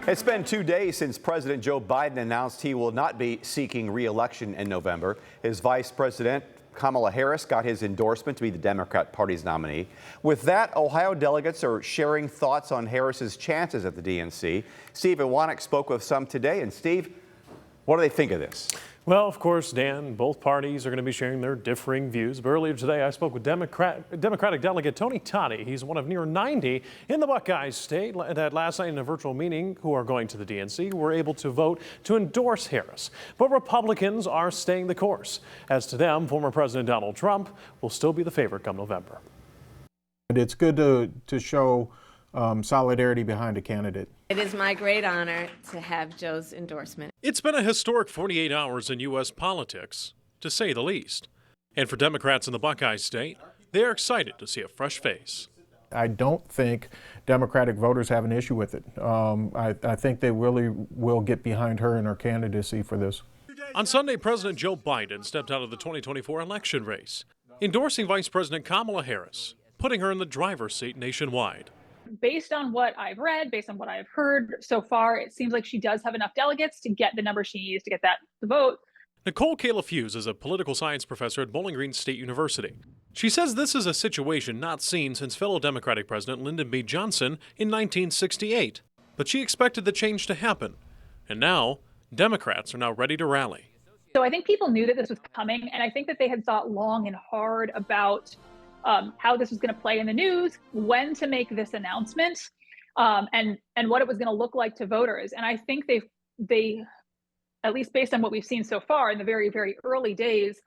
It's been 2 days since President Joe Biden announced he will not be seeking re-election in November. His Vice President Kamala Harris got his endorsement to be the Democrat Party's nominee. With that, Ohio delegates are sharing thoughts on Harris's chances at the DNC. Steve Iwanek spoke with some today. And Steve, what do they think of this? Well, of course, Dan, both parties are going to be sharing their differing views. But earlier today, I spoke with Democratic delegate Tony Totty. He's one of near 90 in the Buckeye State that last night in a virtual meeting who are going to the DNC were able to vote to endorse Harris. But Republicans are staying the course. As to them, former President Donald Trump will still be the favorite come November. It's good to show solidarity behind a candidate. It is my great honor to have Joe's endorsement. It's been a historic 48 hours in U.S. politics, to say the least. And for Democrats in the Buckeye State, they are excited to see a fresh face. I don't think Democratic voters have an issue with it. I think they really will get behind her and her candidacy for this. On Sunday, President Joe Biden stepped out of the 2024 election race, endorsing Vice President Kamala Harris, putting her in the driver's seat nationwide. Based on what I've read, based on what I've heard so far, it seems like she does have enough delegates to get the number she needs to get the vote. Nicole Calafuse is a political science professor at Bowling Green State University. She says this is a situation not seen since fellow Democratic President Lyndon B. Johnson in 1968. But she expected the change to happen. And now, Democrats are now ready to rally. So I think people knew that this was coming, and I think that they had thought long and hard about how this was going to play in the news, when to make this announcement, and what it was going to look like to voters. And I think they, at least based on what we've seen so far in the very, very early days,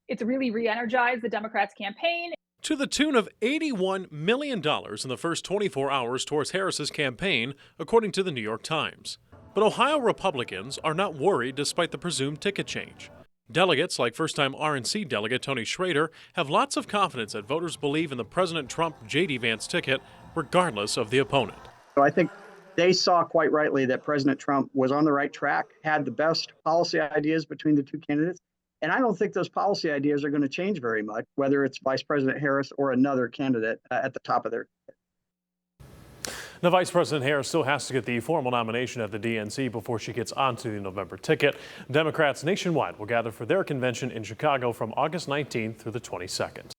it's really re-energized the Democrats' campaign. To the tune of $81 million in the first 24 hours towards Harris's campaign, according to the New York Times. But Ohio Republicans are not worried despite the presumed ticket change. Delegates like first-time RNC delegate Tony Schrader have lots of confidence that voters believe in the President Trump-J.D. Vance ticket, regardless of the opponent. So I think they saw quite rightly that President Trump was on the right track, had the best policy ideas between the two candidates. And I don't think those policy ideas are going to change very much, whether it's Vice President Harris or another candidate at the top of their. Now, Vice President Harris still has to get the formal nomination at the DNC before she gets onto the November ticket. Democrats nationwide will gather for their convention in Chicago from August 19th through the 22nd.